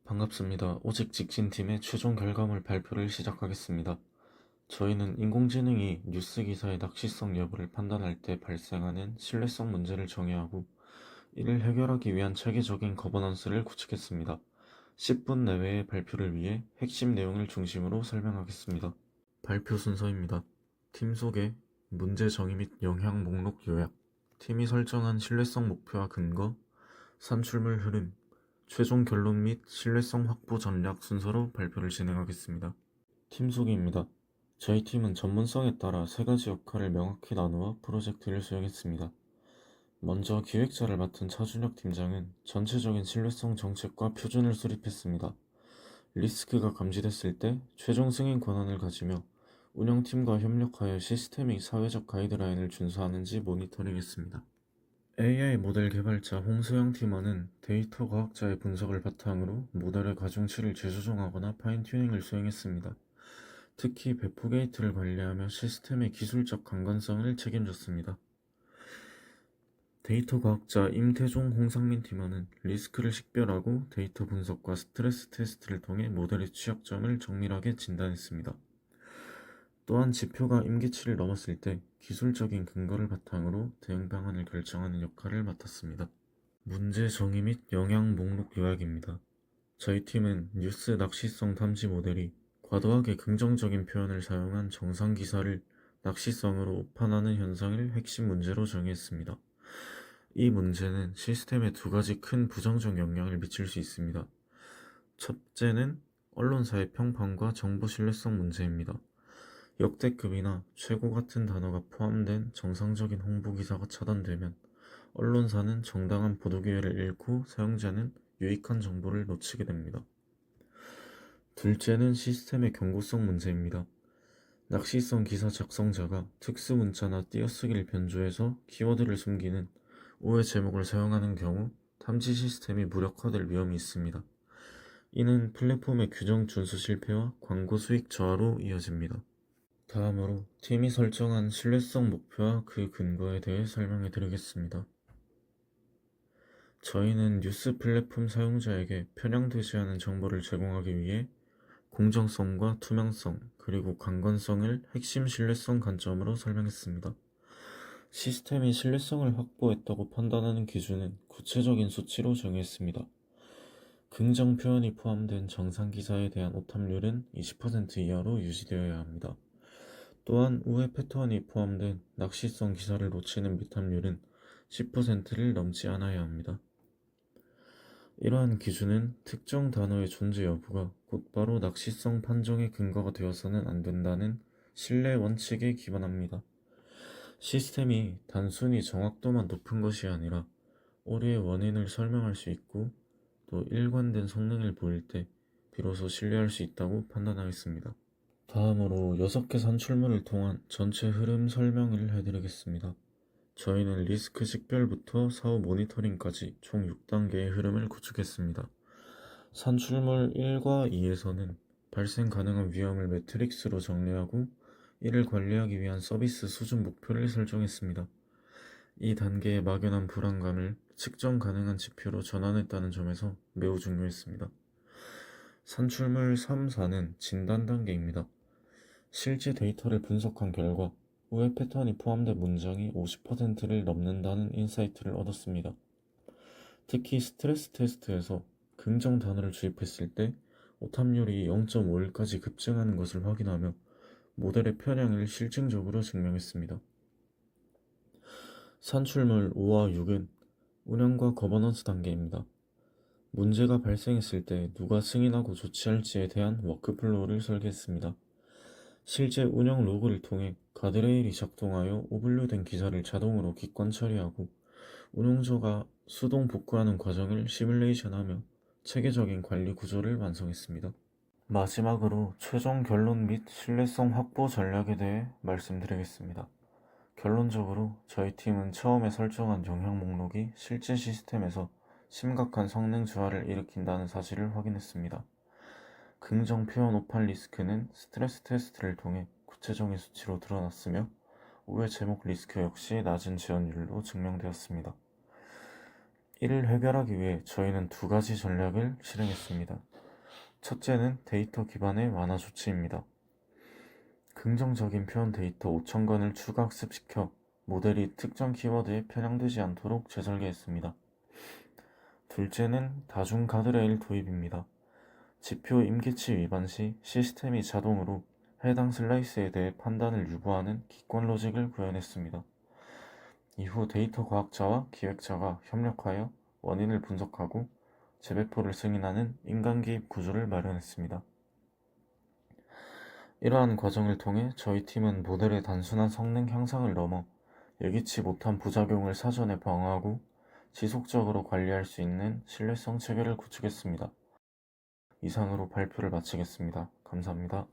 반갑습니다. 오직 직진팀의 최종 결과물 발표를 시작하겠습니다. 저희는 인공지능이 뉴스 기사의 낚시성 여부를 판단할 때 발생하는 신뢰성 문제를 정의하고 이를 해결하기 위한 체계적인 거버넌스를 구축했습니다. 10분 내외의 발표를 위해 핵심 내용을 중심으로 설명하겠습니다. 발표 순서입니다. 팀 소개, 문제 정의 및 영향 목록 요약, 팀이 설정한 신뢰성 목표와 근거, 산출물 흐름, 최종 결론 및 신뢰성 확보 전략 순서로 발표를 진행하겠습니다. 팀 소개입니다. 저희 팀은 전문성에 따라 세 가지 역할을 명확히 나누어 프로젝트를 수행했습니다. 먼저 기획자를 맡은 차준혁 팀장은 전체적인 신뢰성 정책과 표준을 수립했습니다. 리스크가 감지됐을 때 최종 승인 권한을 가지며 운영팀과 협력하여 시스템이 사회적 가이드라인을 준수하는지 모니터링했습니다. AI 모델 개발자 홍수영 팀원은 데이터 과학자의 분석을 바탕으로 모델의 가중치를 재조정하거나 파인튜닝을 수행했습니다. 특히 배포 게이트를 관리하며 시스템의 기술적 강건성을 책임졌습니다. 데이터 과학자 임태종 홍상민 팀원은 리스크를 식별하고 데이터 분석과 스트레스 테스트를 통해 모델의 취약점을 정밀하게 진단했습니다. 또한 지표가 임계치를 넘었을 때 기술적인 근거를 바탕으로 대응 방안을 결정하는 역할을 맡았습니다. 문제 정의 및 영향 목록 요약입니다. 저희 팀은 뉴스 낚시성 탐지 모델이 과도하게 긍정적인 표현을 사용한 정상 기사를 낚시성으로 오판하는 현상을 핵심 문제로 정의했습니다. 이 문제는 시스템에 두 가지 큰 부정적 영향을 미칠 수 있습니다. 첫째는 언론사의 평판과 정보 신뢰성 문제입니다. 역대급이나 최고 같은 단어가 포함된 정상적인 홍보 기사가 차단되면 언론사는 정당한 보도 기회를 잃고 사용자는 유익한 정보를 놓치게 됩니다. 둘째는 시스템의 경고성 문제입니다. 낚시성 기사 작성자가 특수 문자나 띄어쓰기를 변조해서 키워드를 숨기는 오해 제목을 사용하는 경우 탐지 시스템이 무력화될 위험이 있습니다. 이는 플랫폼의 규정 준수 실패와 광고 수익 저하로 이어집니다. 다음으로 팀이 설정한 신뢰성 목표와 그 근거에 대해 설명해 드리겠습니다. 저희는 뉴스 플랫폼 사용자에게 편향되지 않은 정보를 제공하기 위해 공정성과 투명성 그리고 강건성을 핵심 신뢰성 관점으로 설명했습니다. 시스템이 신뢰성을 확보했다고 판단하는 기준은 구체적인 수치로 정했습니다. 긍정 표현이 포함된 정상 기사에 대한 오탐률은 20% 이하로 유지되어야 합니다. 또한 우회 패턴이 포함된 낚시성 기사를 놓치는 미탐률은 10%를 넘지 않아야 합니다. 이러한 기준은 특정 단어의 존재 여부가 곧바로 낚시성 판정의 근거가 되어서는 안 된다는 신뢰 원칙에 기반합니다. 시스템이 단순히 정확도만 높은 것이 아니라 오류의 원인을 설명할 수 있고 또 일관된 성능을 보일 때 비로소 신뢰할 수 있다고 판단하겠습니다. 다음으로 6개 산출물을 통한 전체 흐름 설명을 해드리겠습니다. 저희는 리스크 식별부터 사후 모니터링까지 총 6단계의 흐름을 구축했습니다. 산출물 1과 2에서는 발생 가능한 위험을 매트릭스로 정리하고 이를 관리하기 위한 서비스 수준 목표를 설정했습니다. 이 단계의 막연한 불안감을 측정 가능한 지표로 전환했다는 점에서 매우 중요했습니다. 산출물 3, 4는 진단 단계입니다. 실제 데이터를 분석한 결과 오해 패턴이 포함된 문장이 50%를 넘는다는 인사이트를 얻었습니다. 특히 스트레스 테스트에서 긍정 단어를 주입했을 때 오탐률이 0.51까지 급증하는 것을 확인하며 모델의 편향을 실증적으로 증명했습니다. 산출물 5와 6은 운영과 거버넌스 단계입니다. 문제가 발생했을 때 누가 승인하고 조치할지에 대한 워크플로우를 설계했습니다. 실제 운영 로그를 통해 가드레일이 작동하여 오분류된 기사를 자동으로 기권 처리하고 운용자가 수동 복구하는 과정을 시뮬레이션하며 체계적인 관리 구조를 완성했습니다. 마지막으로 최종 결론 및 신뢰성 확보 전략에 대해 말씀드리겠습니다. 결론적으로 저희 팀은 처음에 설정한 영향 목록이 실제 시스템에서 심각한 성능 저하를 일으킨다는 사실을 확인했습니다. 긍정 표현 오판 리스크는 스트레스 테스트를 통해 구체적인 수치로 드러났으며 오해 제목 리스크 역시 낮은 지연율로 증명되었습니다. 이를 해결하기 위해 저희는 두 가지 전략을 실행했습니다. 첫째는 데이터 기반의 완화 조치입니다. 긍정적인 표현 데이터 5,000건을 추가 학습시켜 모델이 특정 키워드에 편향되지 않도록 재설계했습니다. 둘째는 다중 가드레일 도입입니다. 지표 임계치 위반 시 시스템이 자동으로 해당 슬라이스에 대해 판단을 유보하는 기권 로직을 구현했습니다. 이후 데이터 과학자와 기획자가 협력하여 원인을 분석하고 재배포를 승인하는 인간 개입 구조를 마련했습니다. 이러한 과정을 통해 저희 팀은 모델의 단순한 성능 향상을 넘어 예기치 못한 부작용을 사전에 방어하고 지속적으로 관리할 수 있는 신뢰성 체계를 구축했습니다. 이상으로 발표를 마치겠습니다. 감사합니다.